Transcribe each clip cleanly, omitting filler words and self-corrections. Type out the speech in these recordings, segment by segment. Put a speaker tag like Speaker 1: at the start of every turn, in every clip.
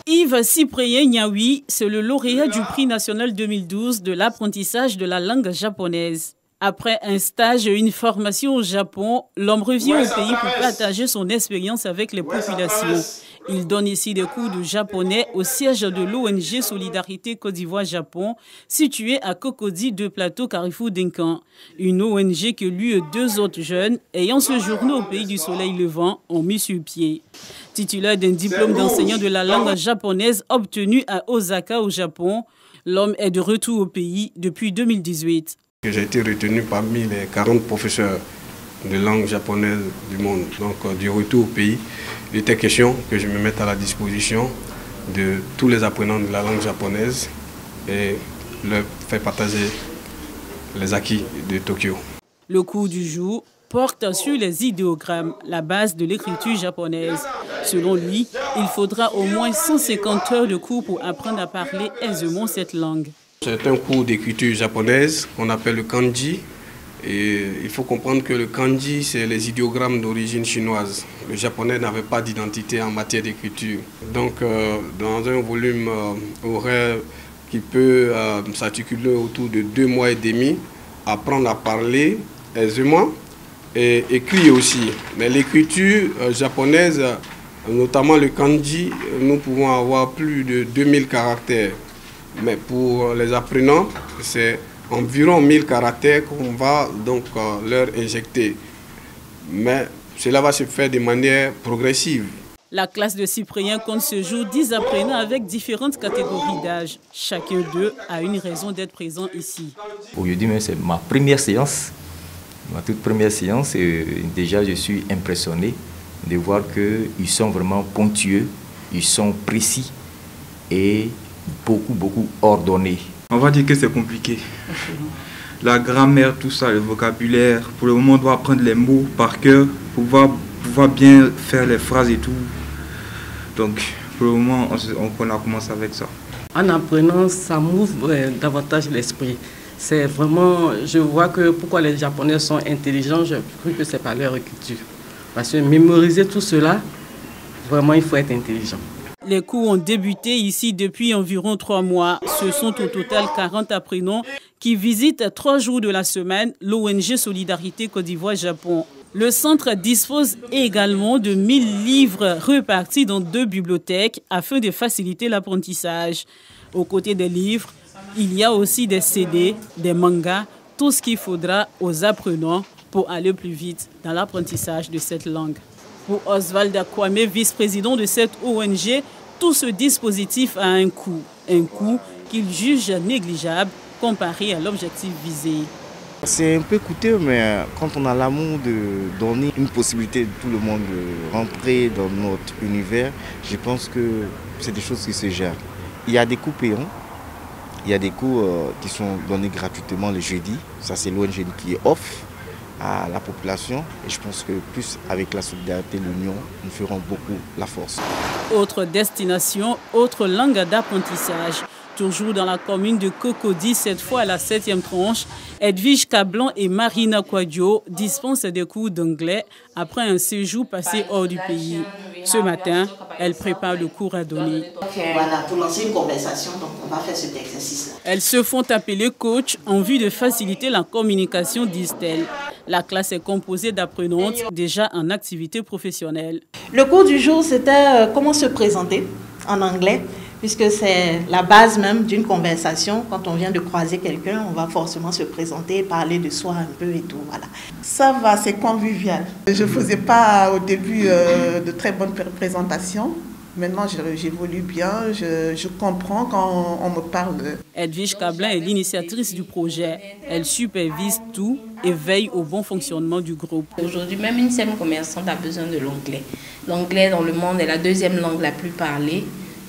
Speaker 1: Yves Cyprien Niaoui, c'est le lauréat du prix national 2012 de l'apprentissage de la langue japonaise. Après un stage et une formation au Japon, l'homme revient au pays pour partager son expérience avec les populations. Il donne ici des cours de japonais au siège de l'ONG Solidarité Côte d'Ivoire-Japon, situé à Cocody de Plateau Carrefour d'Incan. Une ONG que lui et deux autres jeunes, ayant séjourné au pays du soleil levant, ont mis sur pied. Titulaire d'un diplôme d'enseignant de la langue japonaise obtenu à Osaka au Japon, l'homme est de retour au pays depuis 2018.
Speaker 2: J'ai été retenu parmi les 40 professeurs de langue japonaise du monde. Donc du retour au pays, il était question que je me mette à la disposition de tous les apprenants de la langue japonaise et leur faire partager les acquis de Tokyo.
Speaker 1: Le cours du jour porte sur les idéogrammes, la base de l'écriture japonaise. Selon lui, il faudra au moins 150 heures de cours pour apprendre à parler aisément cette langue.
Speaker 2: C'est un cours d'écriture japonaise qu'on appelle le kanji. Et il faut comprendre que le kanji, c'est les idéogrammes d'origine chinoise. Le japonais n'avait pas d'identité en matière d'écriture. Donc, dans un volume horaire qui peut s'articuler autour de 2 mois et demi, apprendre à parler aisément et écrire aussi. Mais l'écriture japonaise, notamment le kanji, nous pouvons avoir plus de 2000 caractères. Mais pour les apprenants, c'est environ 1000 caractères qu'on va donc leur injecter. Mais cela va se faire de manière progressive.
Speaker 1: La classe de Cyprien compte ce jour 10 apprenants avec différentes catégories d'âge. Chacun d'eux a une raison d'être présent ici.
Speaker 3: Aujourd'hui, c'est ma première séance, ma toute première séance. Et déjà, je suis impressionné de voir qu'ils sont vraiment ponctueux, ils sont précis et beaucoup ordonnés.
Speaker 4: On va dire que c'est compliqué. La grammaire, tout ça, le vocabulaire. Pour le moment, on doit apprendre les mots par cœur pour pouvoir bien faire les phrases et tout. Donc, pour le moment, on a commencé avec ça.
Speaker 5: En apprenant, ça m'ouvre davantage l'esprit. C'est vraiment, je vois que pourquoi les Japonais sont intelligents, je crois que c'est par leur culture. Parce que mémoriser tout cela, vraiment, il faut être intelligent.
Speaker 1: Les cours ont débuté ici depuis environ 3 mois. Ce sont au total 40 apprenants qui visitent 3 jours de la semaine l'ONG Solidarité Côte d'Ivoire-Japon. Le centre dispose également de 1000 livres repartis dans 2 bibliothèques afin de faciliter l'apprentissage. Aux côtés des livres, il y a aussi des CD, des mangas, tout ce qu'il faudra aux apprenants pour aller plus vite dans l'apprentissage de cette langue. Pour Oswald Kwame, vice-président de cette ONG, tout ce dispositif a un coût qu'il juge négligeable comparé à l'objectif visé.
Speaker 6: C'est un peu coûteux, mais quand on a l'amour de donner une possibilité à tout le monde de rentrer dans notre univers, je pense que c'est des choses qui se gèrent. Il y a des coûts payants, il y a des coûts qui sont donnés gratuitement le jeudi. Ça, c'est l'ONG qui offre à la population et je pense que plus avec la solidarité, l'union, nous ferons beaucoup la force.
Speaker 1: Autre destination, autre langue d'apprentissage. Toujours dans la commune de Cocody, cette fois à la 7e tranche, Edwige Cablan et Marina Quadio dispensent des cours d'anglais après un séjour passé hors du pays. Ce matin, elles préparent le cours à donner.
Speaker 7: Voilà, pour lancer une conversation, donc on va faire cet exercice-là.
Speaker 1: Elles se font appeler coach en vue de faciliter la communication, disent-elles. La classe est composée d'apprenantes déjà en activité professionnelle.
Speaker 7: Le cours du jour, c'était comment se présenter en anglais, puisque c'est la base même d'une conversation. Quand on vient de croiser quelqu'un, on va forcément se présenter, parler de soi un peu et tout. Voilà.
Speaker 8: Ça va, c'est convivial. Je ne faisais pas au début de très bonnes présentations. Maintenant, j'évolue bien, je comprends quand on me parle.
Speaker 1: Edwige Cablan est l'initiatrice du projet. Elle supervise tout et veille au bon fonctionnement du groupe.
Speaker 9: Aujourd'hui, même une simple commerçante a besoin de l'anglais. L'anglais dans le monde est la 2e langue la plus parlée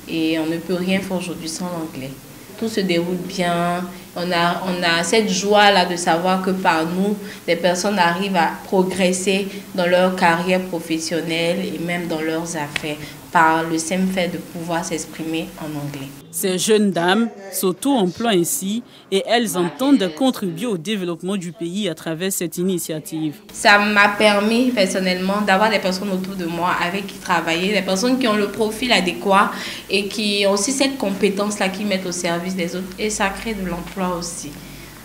Speaker 9: et on ne peut rien faire aujourd'hui sans l'anglais. Tout se déroule bien On a cette joie-là de savoir que par nous, des personnes arrivent à progresser dans leur carrière professionnelle et même dans leurs affaires, par le simple fait de pouvoir s'exprimer en anglais.
Speaker 1: Ces jeunes dames s'auto-emploient ainsi et elles entendent contribuer au développement du pays à travers cette initiative.
Speaker 9: Ça m'a permis personnellement d'avoir des personnes autour de moi avec qui travailler, des personnes qui ont le profil adéquat et qui ont aussi cette compétence-là qu'ils mettent au service des autres. Et ça crée de l'emploi aussi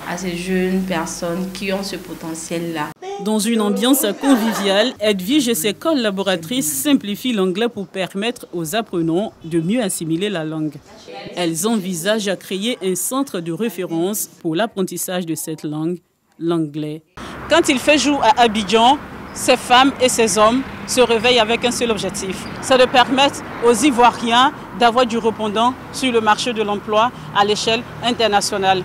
Speaker 9: à ces jeunes personnes qui ont ce potentiel-là.
Speaker 1: Dans une ambiance conviviale, Edwige et ses collaboratrices simplifient l'anglais pour permettre aux apprenants de mieux assimiler la langue. Elles envisagent à créer un centre de référence pour l'apprentissage de cette langue, l'anglais. Quand il fait jour à Abidjan, ces femmes et ces hommes se réveillent avec un seul objectif, c'est de permettre aux Ivoiriens d'avoir du répondant sur le marché de l'emploi à l'échelle internationale.